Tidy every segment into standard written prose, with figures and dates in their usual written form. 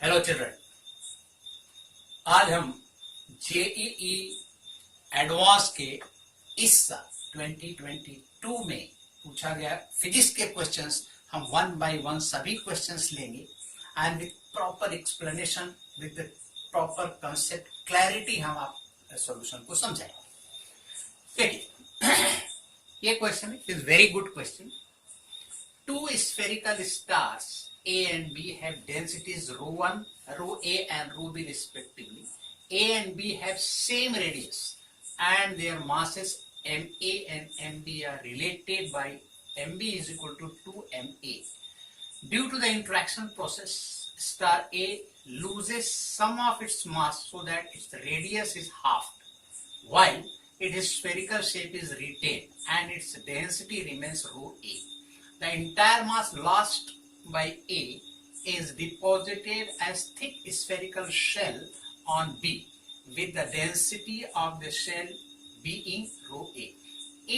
Hello children, आज हम JEE advance के इस साल 2022 में पूछा गया फिजिक्स के क्वेश्चंस हम वन बाय वन सभी क्वेश्चंस लेंगे and with proper explanation with proper concept clarity हम आप सॉल्यूशन को समझाएंगे। देखिए ये question is very good question. Two spherical stars A and B have densities ρ1, ρa and ρb respectively. A and B have same radius and their masses ma and mb are related by mb is equal to 2ma. Due to the interaction process, star A loses some of its mass so that its radius is halved, while its spherical shape is retained and its density remains ρa. The entire mass lost by A is deposited as thick spherical shell on B, with the density of the shell being ρa.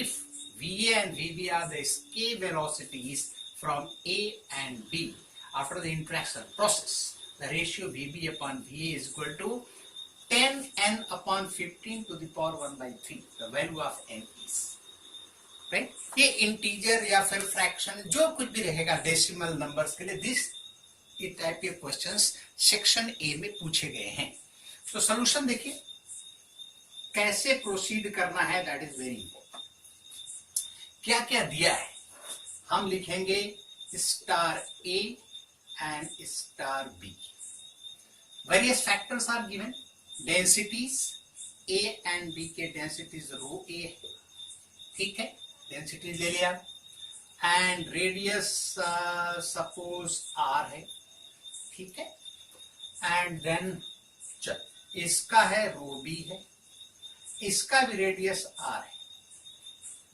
If VA and VB are the escape velocities from A and B after the interaction process, the ratio VB upon VA is equal to 10n upon 15 to the power 1 by 3. The value of n is right. ये integer या फिर fraction जो कुछ भी रहेगा decimal numbers के लिए this type के क्वेश्चंस सेक्शन ए में पूछे गए हैं। तो सॉल्यूशन देखिए कैसे प्रोसीड करना है, दैट इज वेरी इंपॉर्टेंट। क्या क्या दिया है हम लिखेंगे star A and star B. Various factors are given, densities A and B के डेंसिटीज रो ए है, ठीक है, डेंसिटी ले लिया एंड रेडियस सपोज आर है, ठीक है, एंड देन चल इसका है रो बी है, इसका भी रेडियस आर है,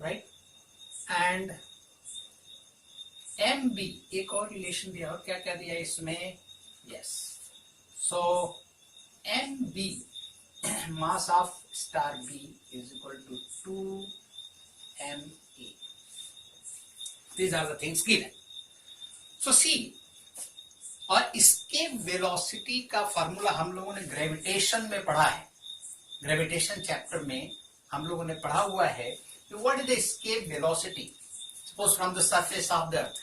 राइट, एंड एम बी एक और रिलेशन दिया और क्या क्या दिया इसमें, yes, so M B mass of star B is equal to 2ma. These are the things given. So see, और इसके वेलोसिटी का फॉर्मूला हम लोगों ने ग्रेविटेशन में पढ़ा है, ग्रेविटेशन चैप्टर में हम लोगों ने पढ़ा हुआ है कि what is the escape velocity suppose from the surface of the earth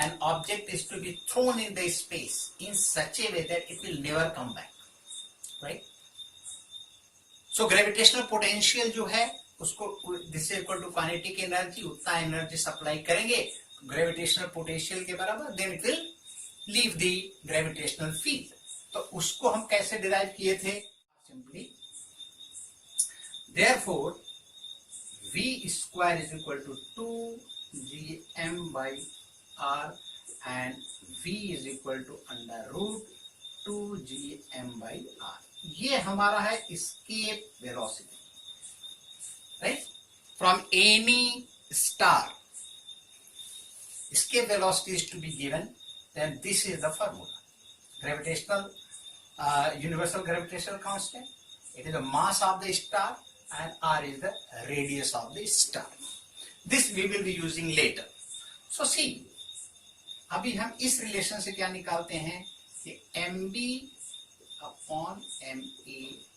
an object is to be thrown in the space in such a way that it will never come back, right? So gravitational potential जो है उसको this is equal to kinetic energy, उतना energy supply करेंगे gravitational potential के बराबर, then it will leave the gravitational field. तो उसको हम कैसे डिराइव किए थे, simply therefore v square is equal to 2gm by r and v is equal to under root 2gm by r। ये हमारा है escape velocity, right, from any star escape velocity is to be given, then this is the formula, gravitational universal gravitational constant, it is the mass of the star and r is the radius of the star. This we will be using later. So see, अभी हम इस relation से क्या निकालते हैं कि mb upon ma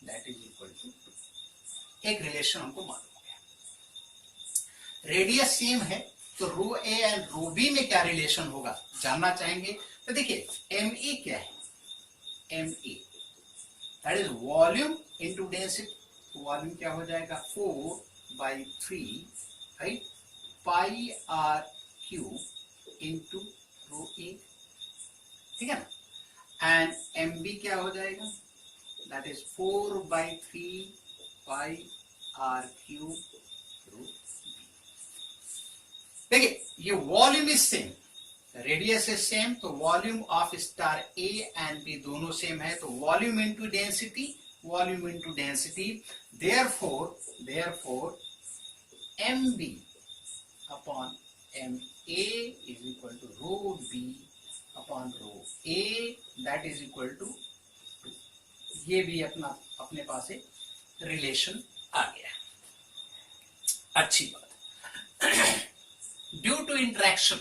that is equal to 2। एक relation हमको मालूम हो गया, रेडियस सेम है तो रो ए एंड रो बी में क्या रिलेशन होगा जानना चाहेंगे। तो देखिए ma क्या है, ma that is volume into density, volume क्या हो जाएगा 4/3, right, pi R cube into rho A, ठीक है ना, एंड एम बी क्या हो जाएगा, that is 4/3 pi R cube rho B. देखिए ये volume is same, radius is same, तो volume of star A and B दोनों सेम है, तो volume into density, volume into density, therefore M B upon M A is equal to rho B upon rho A, that is equal to 2। ये भी अपने पास एक relation आ गया, अच्छी बात। Due to interaction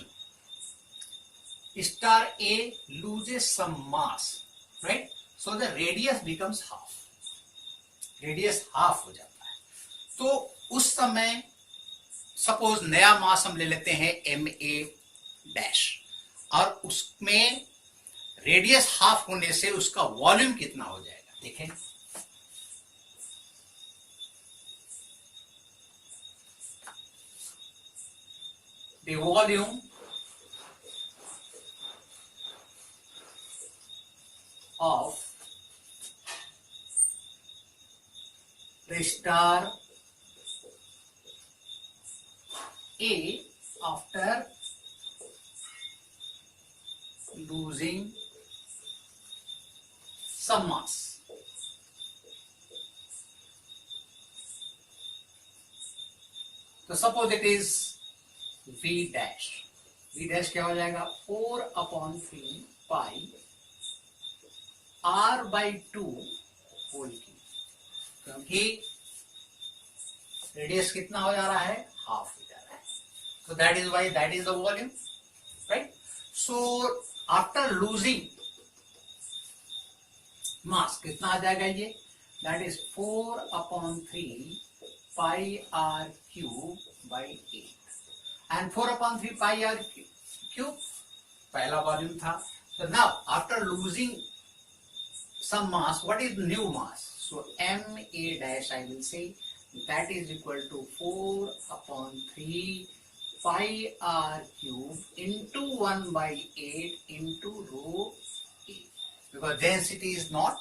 star A loses some mass, right? So the radius becomes half. Radius half हो जाता है. तो उस समय सपोज नया मास हम ले लेते हैं MA' और उसमें रेडियस हाफ होने से उसका वॉल्यूम कितना हो जाएगा देखें. The volume of the star A after losing some mass. So suppose it is V dash. V dash क्या हो जाएगा 4/3 pi R by 2 whole cube, क्योंकि रेडियस कितना हो जा रहा है हाफ हो जा रहा है. So that is why that is the volume, right? So after losing mass कितना आ जाएगा ये, that is 4/3 pi R cube by 8. And 4/3 pi R cube पहला वॉल्यूम था. So now after losing some mass, what is new mass? So MA dash I will say that is equal to 4/3 pi R cube into 1 by 8 into rho A, because density is not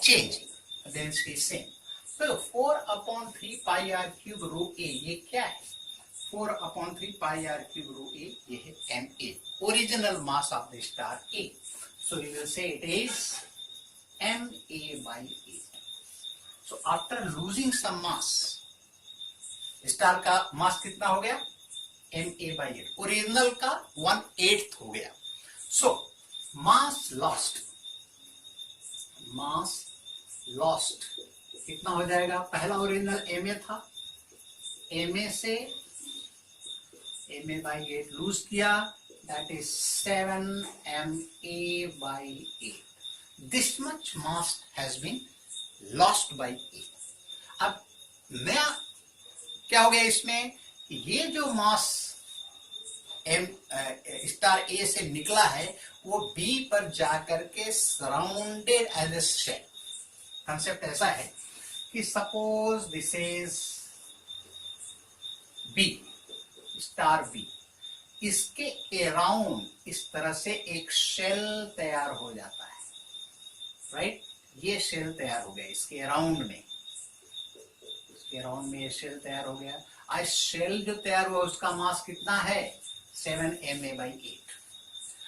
changing, density is same. So 4/3 pi R cube rho A ये क्या है? 4/3 pi R cube rho A ये है MA, original mass of the star A. So we will say it is MA by 8. So after losing some mass, star का मास कितना हो गया MA by 8, original का 1/8 हो गया. So मास लॉस्ट कितना हो जाएगा, पहला ओरिजिनल MA था, MA से MA by 8 लूज किया, that is 7MA by 8. This much mass has been lost by A. अब नया क्या हो गया इसमें, ये जो मास स्टार A से निकला है वो B पर जाकर के surrounded as a shell. Concept ऐसा है कि suppose this is B, star B, इसके अराउंड इस तरह से एक शेल तैयार हो जाता है, राइट? ये शेल तैयार हो गया इसके अराउंड में, ये शेल तैयार हो गया. आज शेल जो तैयार हुआ उसका मास कितना है 7MA by 8.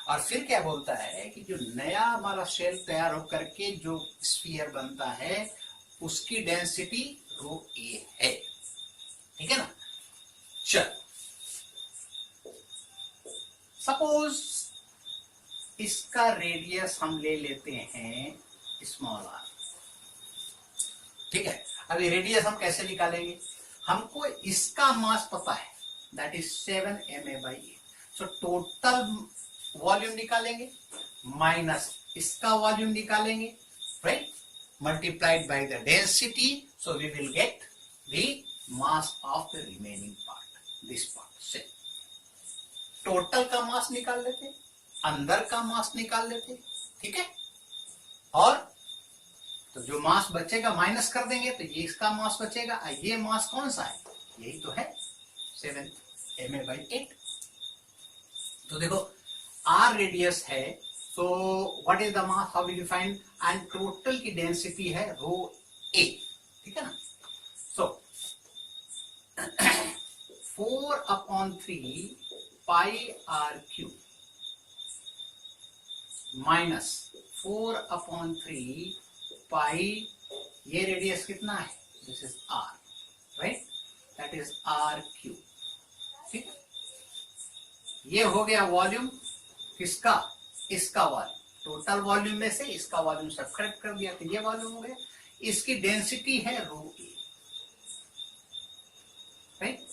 और फिर क्या बोलता है कि जो नया हमारा शेल तैयार होकर के जो स्फीयर बनता है उसकी डेंसिटी rho A है, ठीक है ना. चल सपोज इसका रेडियस हम ले लेते हैं स्मॉल r, ठीक है. अभी रेडियस हम कैसे निकालेंगे, हमको इसका मास पता है, that is 7MA by 8. So total volume निकालेंगे माइनस इसका वॉल्यूम निकालेंगे, right, multiplied by the density. So we will get the mass of the remaining part, this part से. टोटल का मास निकाल लेते, अंदर का मास निकाल लेते, ठीक है. और तो जो मास बचेगा माइनस कर देंगे तो ये इसका मास बचेगा. ये मास कौन सा है, यही तो है 7MA by 8. तो देखो R रेडियस है, तो what is the mass, how will you find, and total की डेंसिटी है rho A, ठीक है ना. सो 4/3 pi R cube माइनस 4/3 पाई, ये रेडियस कितना है, this is R, right, that is R cube, ठीक. ये हो गया वॉल्यूम किसका, इसका वॉल्यूम. टोटल वॉल्यूम में से इसका वॉल्यूम सब्ट्रैक्ट कर दिया तो ये वॉल्यूम हो गया. इसकी डेंसिटी है rho A, right.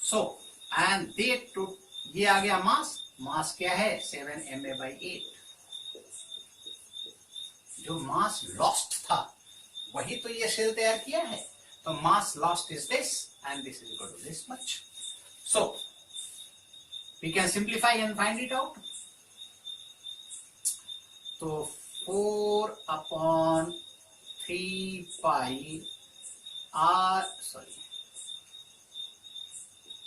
So and ये आ गया मास मास क्या है 7ma/8। जो मास लॉस्ट था वही तो ये शेल तैयार किया है, तो mass lost is this and this is equal to this much. So we can simplify and find it out. तो 4/3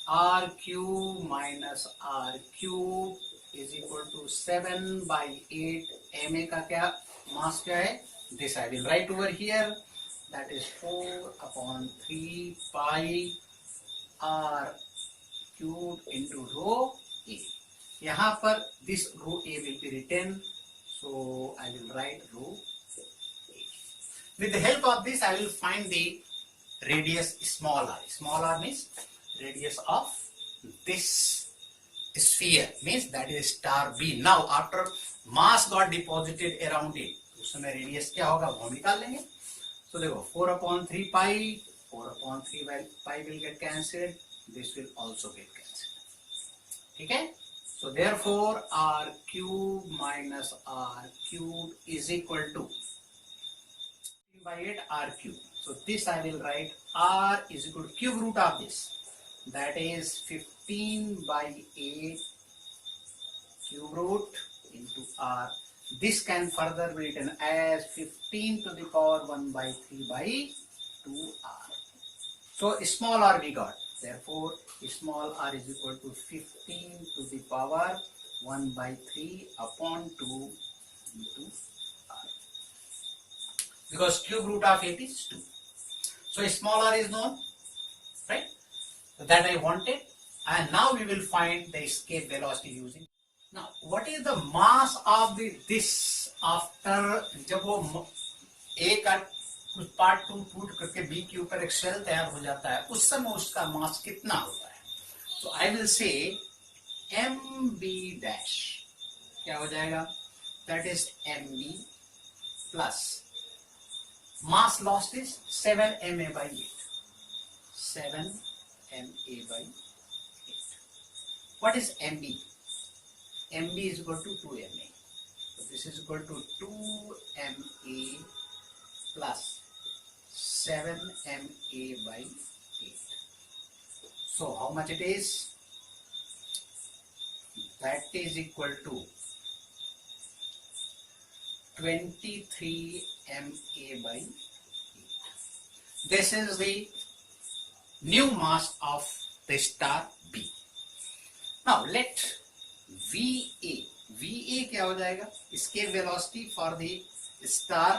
r cube minus r cube is equal to 7/8। ma का क्या मास क्या है, this I will write over here, that is 4/3 pi r cube into rho a। यहाँ पर this rho a will be written, so I will write rho a। With the help of this I will find the radius small r. Small r means radius of this sphere, means that is star b। Now after mass got deposited around it, उस समय radius क्या होगा वो हम निकाल लेंगे। तो देखो 4/3 pi, 4/3 pi will get cancelled, this will also get cancelled, ठीक है। So therefore r cube minus r cube is equal to 15/8 r cube। So this I will write r is equal to cube root of this, that is 15/8 cube root into r। This can further be written as 15⁻⁴/2r। So small r we got, therefore small r is equal to 15⁻⁴/2 into r, because cube root of 8 is 2. So small r is known, right? So that I wanted, and now we will find the escape velocity using। Now what is the mass of this after, जब वो a का कुछ part टूट करके b के ऊपर एक shell तैयार हो जाता है, उस समय उसका मास कितना होता है। तो I will say mb dash क्या हो जाएगा, that is mb plus mass lost is 7ma/8, 7ma/8। What is mb? mb is equal to 2ma, so this is equal to 2ma plus 7ma/8। so how much it is, that is equal to 23ma/8। This is the new mass of the star b। now let va क्या हो जाएगा, escape velocity for the star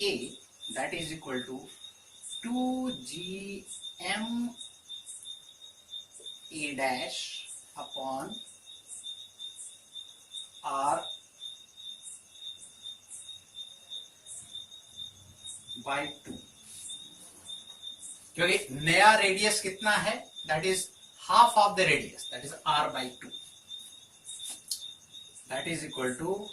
a, that is equal to 2gma dash upon r by 2, क्योंकि नया radius कितना है, that is half of the radius, that is r by 2, that is equal to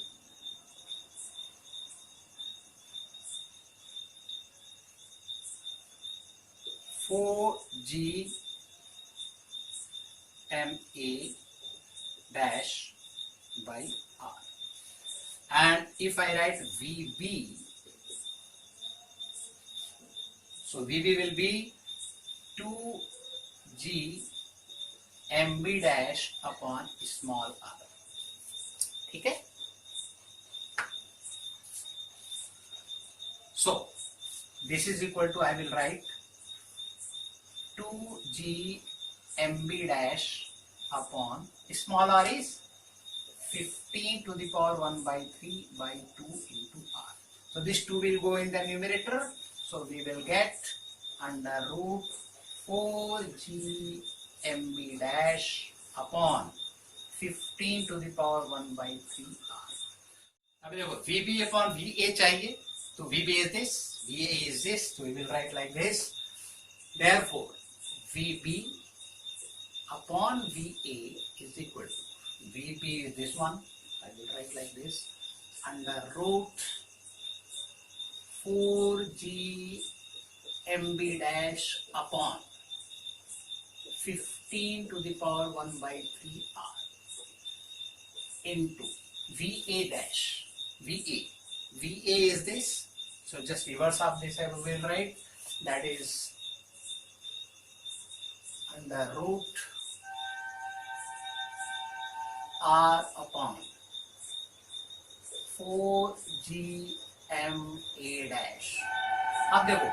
4gma dash by r। and if I write vb, so vb will be 2gmb dash upon small r, ठीक है। so this is equal to, I will write 2gmb dash upon small r is 15⁻⁴/2 into r। so this 2 will go in the numerator, so we will get under root 4gmb dash upon 15⁻⁴/3r। अब देखो vb upon va चाहिए, तो vb is this, va is this, so we will write like this, therefore vb upon va is equal to, vb is this one, I will write like this, under root 4gmb dash upon 15⁻⁴/3r। into VA dash. VA is this. So just reverse of this I will write. That is under root R upon 4GMA dash. अब देखो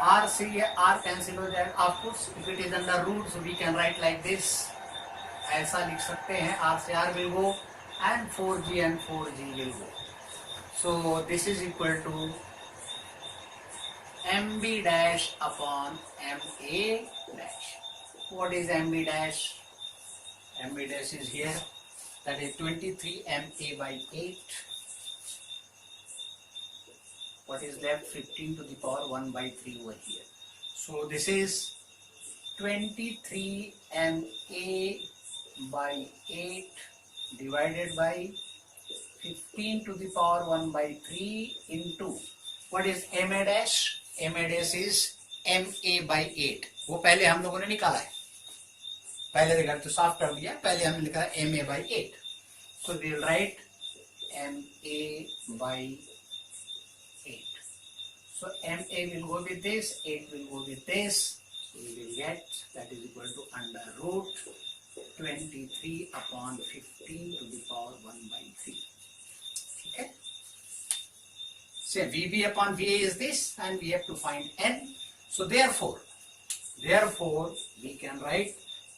R से ये R cancel हो जाएगा. Of course, if it is under root, so we can write like this. ऐसा लिख सकते हैं. R से R will go and 4G and 4G will go. So this is equal to MB dash upon MA dash. What is MB dash? MB dash is here. That is 23 MA by 8. What is left? 15 to the power 1 by 3 over here. So this is 23 MA by 8 divided by 15 to the power 1 by 3 into what is MA dash? MA dash is MA by 8. वो पहले हम लोगों ने निकाला है. पहले देखा तो साफ कर दिया. पहले हमने लिखा है MA by 8. So we will write MA by 8. So MA will go with this, 8 will go with this. So we will get that is equal to under root 23 upon 15 to the power 1 by 3. Okay. So VB upon VA is this, and we have to find N. So therefore we can write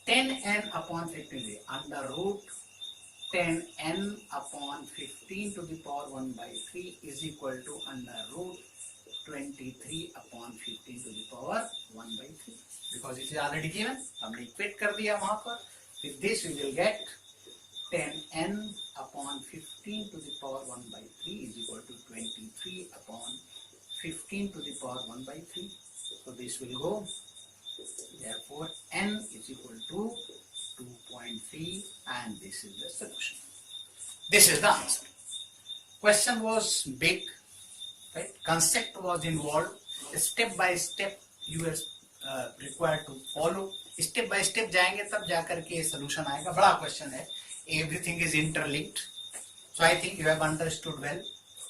10N upon 15 under root 10N upon 15 to the power 1 by 3 is equal to under root 23 upon 15 to the power 1 by 3. Because it is already given, हमने equate कर दिया वहाँ पर. With this we will get 10N upon 15 to the power 1 by 3 is equal to 23 upon 15 to the power 1 by 3. So this will go. Therefore N is equal to 2.3 and this is the solution. This is the answer. Question was big, right? Concept was involved. Step by step you are required to follow. Step by step जाएंगे तब जाकर के solution आएगा. बड़ा question है. Everything is interlinked. So I think you have understood well.